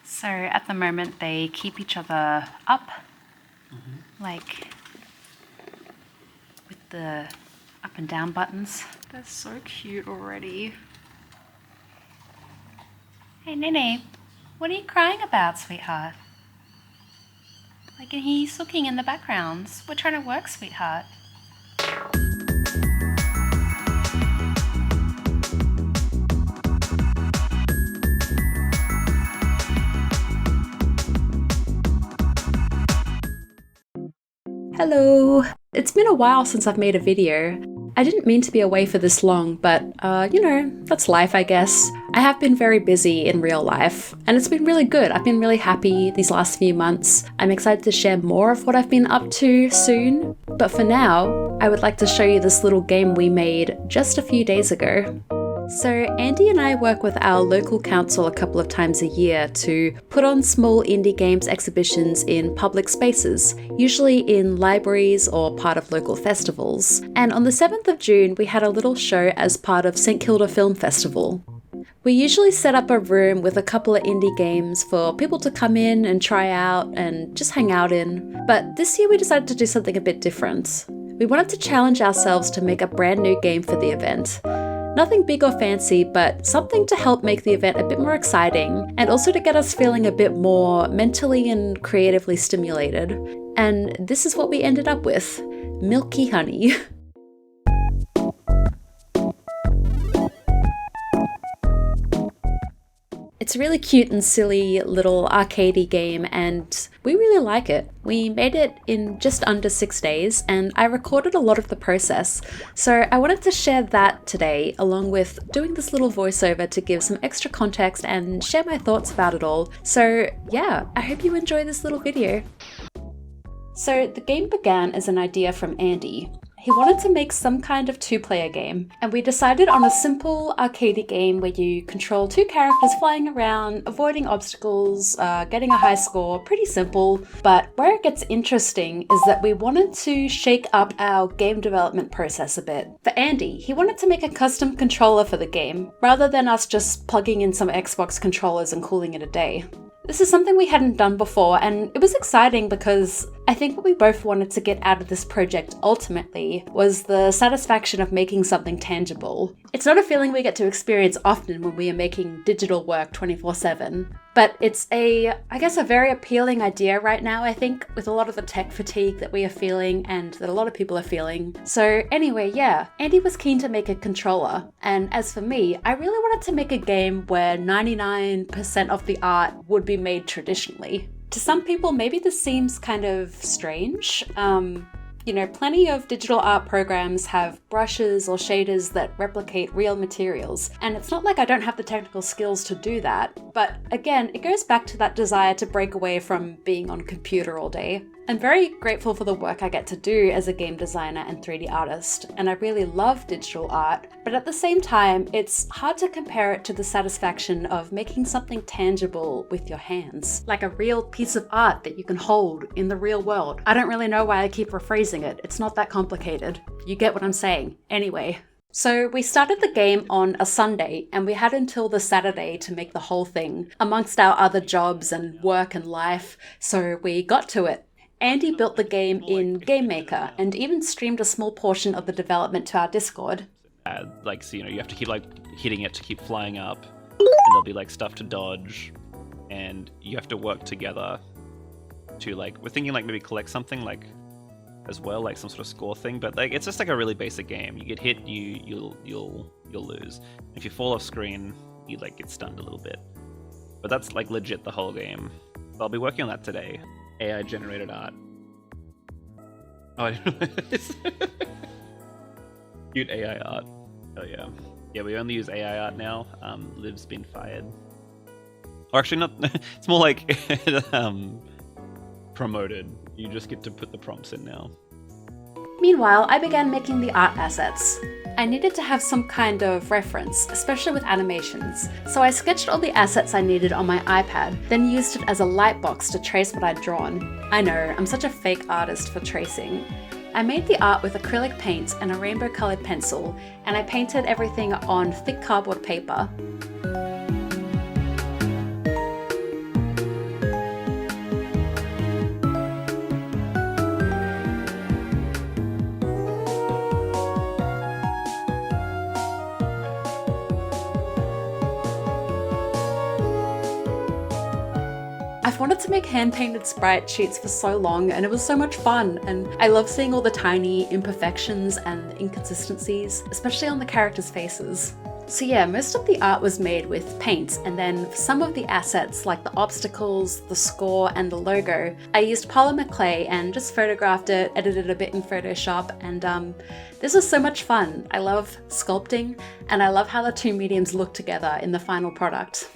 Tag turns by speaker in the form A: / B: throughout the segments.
A: So at the moment they keep each other up, like with the up and down buttons. They're so cute already. Hey Nene, what are you crying about, sweetheart? I can hear you sulking in the background. We're trying to work, sweetheart.
B: Hello! It's been a while since I've made a video. I didn't mean to be away for this long, but, that's life, I guess. I have been very busy in real life, and it's been really good. I've been really happy these last few months. I'm excited to share more of what I've been up to soon, but for now, I would like to show you this little game we made just a few days ago. So Andy and I work with our local council a couple of times a year to put on small indie games exhibitions in public spaces, usually in libraries or part of local festivals. And on the 7th of June, we had a little show as part of St Kilda Film Festival. We usually set up a room with a couple of indie games for people to come in and try out and just hang out in. But this year we decided to do something a bit different. We wanted to challenge ourselves to make a brand new game for the event. Nothing big or fancy, but something to help make the event a bit more exciting and also to get us feeling a bit more mentally and creatively stimulated. And this is what we ended up with: Milky Honey. It's a really cute and silly little arcadey game, and we really like it. We made it in just under 6 days, and I recorded a lot of the process. So I wanted to share that today, along with doing this little voiceover to give some extra context and share my thoughts about it all. So yeah, I hope you enjoy this little video. So the game began as an idea from Andy. He wanted to make some kind of two-player game, and we decided on a simple arcadey game where you control two characters flying around, avoiding obstacles, getting a high score. Pretty simple, but where it gets interesting is that we wanted to shake up our game development process a bit. For Andy, he wanted to make a custom controller for the game, rather than us just plugging in some Xbox controllers and calling it a day. This is something we hadn't done before, and it was exciting because I think what we both wanted to get out of this project ultimately was the satisfaction of making something tangible. It's not a feeling we get to experience often when we are making digital work 24/7, but it's a very appealing idea right now, I think, with a lot of the tech fatigue that we are feeling and that a lot of people are feeling. So anyway, yeah, Andy was keen to make a controller, and as for me, I really wanted to make a game where 99% of the art would be made traditionally. To some people, maybe this seems kind of strange. Plenty of digital art programs have brushes or shaders that replicate real materials, and it's not like I don't have the technical skills to do that. But again, it goes back to that desire to break away from being on computer all day. I'm very grateful for the work I get to do as a game designer and 3D artist, and I really love digital art, but at the same time, it's hard to compare it to the satisfaction of making something tangible with your hands, like a real piece of art that you can hold in the real world. I don't really know why I keep rephrasing it. It's not that complicated. You get what I'm saying. Anyway. So we started the game on a Sunday, and we had until the Saturday to make the whole thing, amongst our other jobs and work and life, so we got to it. Andy built the game in Game Maker and even streamed a small portion of the development to our Discord.
C: You have to keep hitting it to keep flying up, and there'll be stuff to dodge, and you have to work together to we're thinking maybe collect something as well, some sort of score thing, but it's just a really basic game. You get hit, you'll lose. If you fall off screen, you get stunned a little bit. But that's legit the whole game. So I'll be working on that today. AI generated art. Oh, I didn't realize. Cute AI art. Oh yeah. Yeah, we only use AI art now. Liv's been fired. Or actually not, it's more promoted. You just get to put the prompts in now.
B: Meanwhile, I began making the art assets. I needed to have some kind of reference, especially with animations, so I sketched all the assets I needed on my iPad, then used it as a light box to trace what I'd drawn. I know, I'm such a fake artist for tracing. I made the art with acrylic paint and a rainbow-coloured pencil, and I painted everything on thick cardboard paper. I've wanted to make hand-painted sprite sheets for so long, and it was so much fun, and I love seeing all the tiny imperfections and inconsistencies, especially on the characters' faces. So yeah, most of the art was made with paint, and then for some of the assets like the obstacles, the score, and the logo, I used polymer clay and just photographed it, edited a bit in Photoshop, and this was so much fun. I love sculpting, and I love how the two mediums look together in the final product.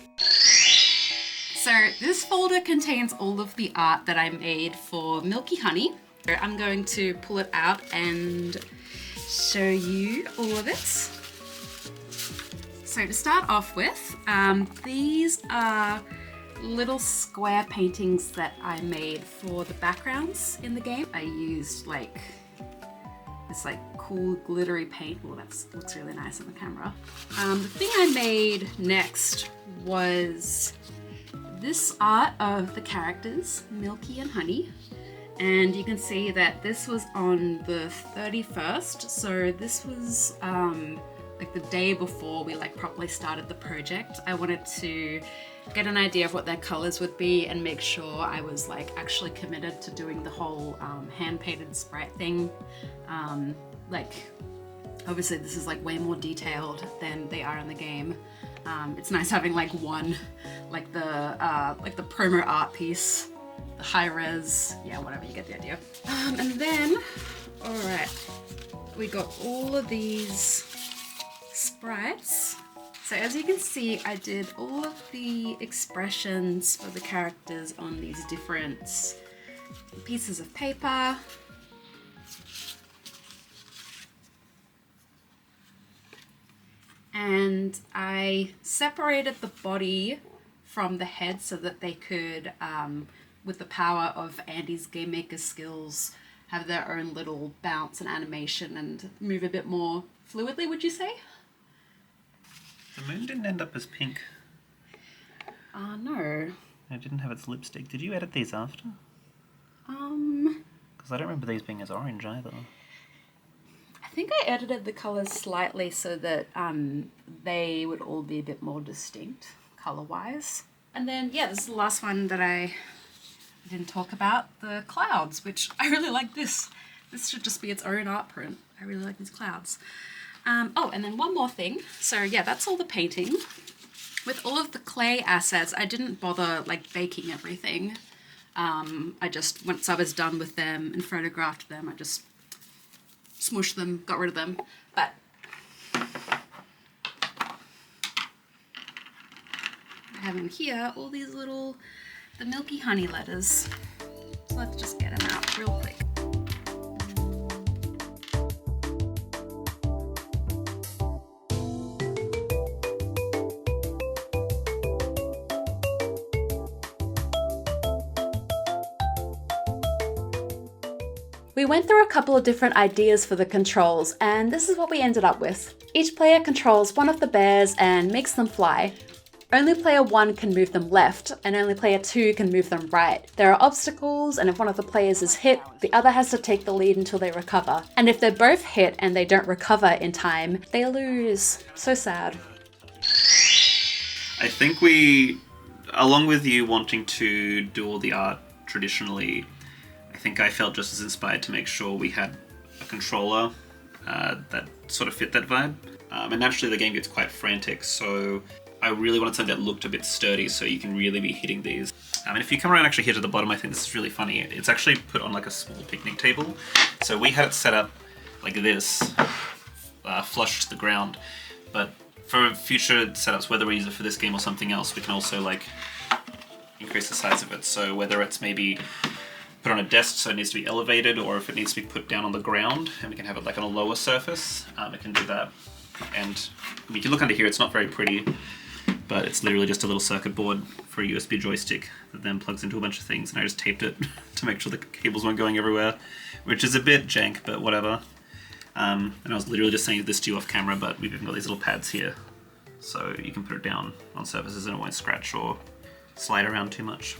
B: So this folder contains all of the art that I made for Milky Honey. I'm going to pull it out and show you all of it. So to start off with, these are little square paintings that I made for the backgrounds in the game. I used this cool glittery paint. Oh, that looks really nice on the camera. The thing I made next was this art of the characters, Milky and Honey. And you can see that this was on the 31st. So this was like the day before we properly started the project. I wanted to get an idea of what their colors would be and make sure I was actually committed to doing the whole hand-painted sprite thing. Obviously this is way more detailed than they are in the game. It's nice having one, the promo art piece, the high res, yeah, whatever, you get the idea. And then, all right, we got all of these sprites. So as you can see, I did all of the expressions for the characters on these different pieces of paper. And I separated the body from the head so that they could, with the power of Andy's Game Maker skills, have their own little bounce and animation and move a bit more fluidly, would you say?
C: The moon didn't end up as pink.
B: No.
C: It didn't have its lipstick. Did you edit these after? Because I don't remember these being as orange either.
B: I think I edited the colors slightly so that they would all be a bit more distinct color-wise. And then, yeah, this is the last one that I didn't talk about, the clouds, which I really like this. This should just be its own art print. I really like these clouds. Oh, and then one more thing. So yeah, that's all the painting. With all of the clay assets, I didn't bother baking everything. I just, once I was done with them and photographed them, I just smushed them, got rid of them. But I have in here all these the Milky Honey letters. So let's just get them out real quick. We went through a couple of different ideas for the controls, and this is what we ended up with. Each player controls one of the bears and makes them fly. Only player 1 can move them left, and only player 2 can move them right. There are obstacles, and if one of the players is hit, the other has to take the lead until they recover. And if they're both hit and they don't recover in time, they lose. So sad.
C: I think we, along with you wanting to do all the art traditionally, I think I felt just as inspired to make sure we had a controller that sort of fit that vibe. And naturally the game gets quite frantic, so I really wanted something that looked a bit sturdy so you can really be hitting these. And if you come around actually here to the bottom, I think this is really funny. It's actually put on a small picnic table. So we had it set up like this, flush to the ground. But for future setups, whether we use it for this game or something else, we can also increase the size of it. So whether it's maybe put on a desk so it needs to be elevated, or if it needs to be put down on the ground and we can have it on a lower surface, it can do that. And if you look under here, it's not very pretty, but it's literally just a little circuit board for a USB joystick that then plugs into a bunch of things, and I just taped it to make sure the cables weren't going everywhere, which is a bit jank, but whatever. And I was literally just saying this to you off camera, but we've even got these little pads here, so you can put it down on surfaces and it won't scratch or slide around too much.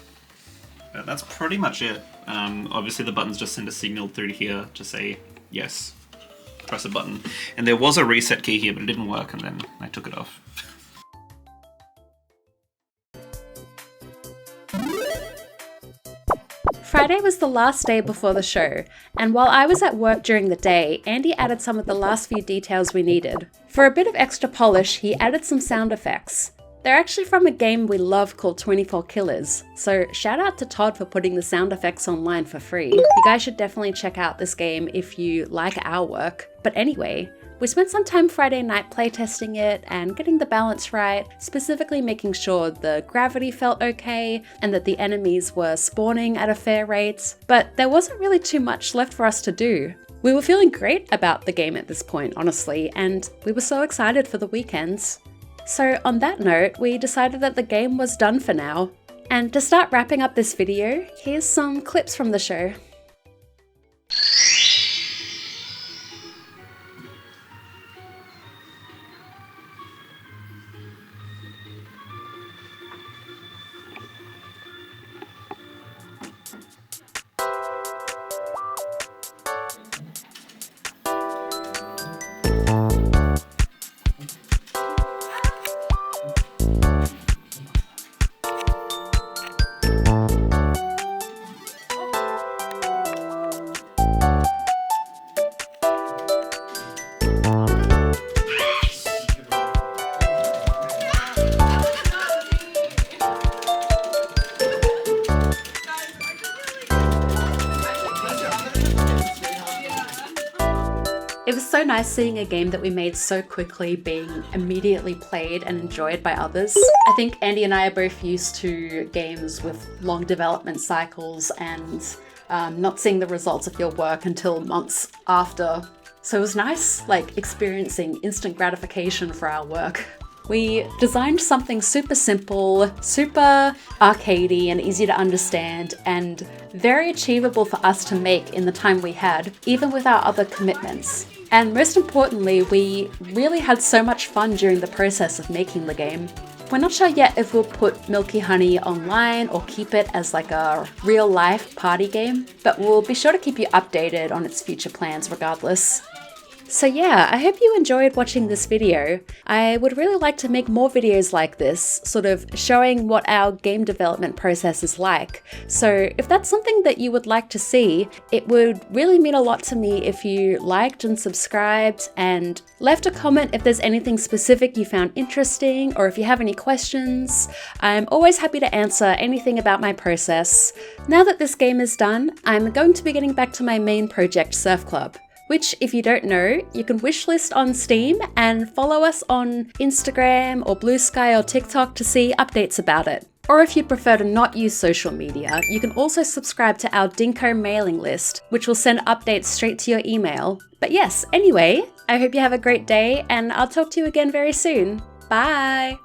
C: But that's pretty much it. Obviously the buttons just send a signal through here to say yes, press a button. And there was a reset key here, but it didn't work, and then I took it off.
B: Friday was the last day before the show, and while I was at work during the day, Andy added some of the last few details we needed. For a bit of extra polish, he added some sound effects. They're actually from a game we love called 24 Killers, so shout out to Todd for putting the sound effects online for free. You guys should definitely check out this game if you like our work. But anyway, we spent some time Friday night playtesting it and getting the balance right, specifically making sure the gravity felt okay and that the enemies were spawning at a fair rate, but there wasn't really too much left for us to do. We were feeling great about the game at this point, honestly, and we were so excited for the weekends. So on that note, we decided that the game was done for now. And to start wrapping up this video, here's some clips from the show. It was so nice seeing a game that we made so quickly being immediately played and enjoyed by others. I think Andy and I are both used to games with long development cycles and not seeing the results of your work until months after. So it was nice, experiencing instant gratification for our work. We designed something super simple, super arcadey and easy to understand, and very achievable for us to make in the time we had, even with our other commitments. And most importantly, we really had so much fun during the process of making the game. We're not sure yet if we'll put Milky Honey online or keep it as a real-life party game, but we'll be sure to keep you updated on its future plans regardless. So yeah, I hope you enjoyed watching this video. I would really like to make more videos like this, sort of showing what our game development process is like. So if that's something that you would like to see, it would really mean a lot to me if you liked and subscribed and left a comment if there's anything specific you found interesting or if you have any questions. I'm always happy to answer anything about my process. Now that this game is done, I'm going to be getting back to my main project, Surf Club, which, if you don't know, you can wishlist on Steam and follow us on Instagram or Blue Sky or TikTok to see updates about it. Or if you'd prefer to not use social media, you can also subscribe to our Dinko mailing list, which will send updates straight to your email. But yes, anyway, I hope you have a great day and I'll talk to you again very soon. Bye!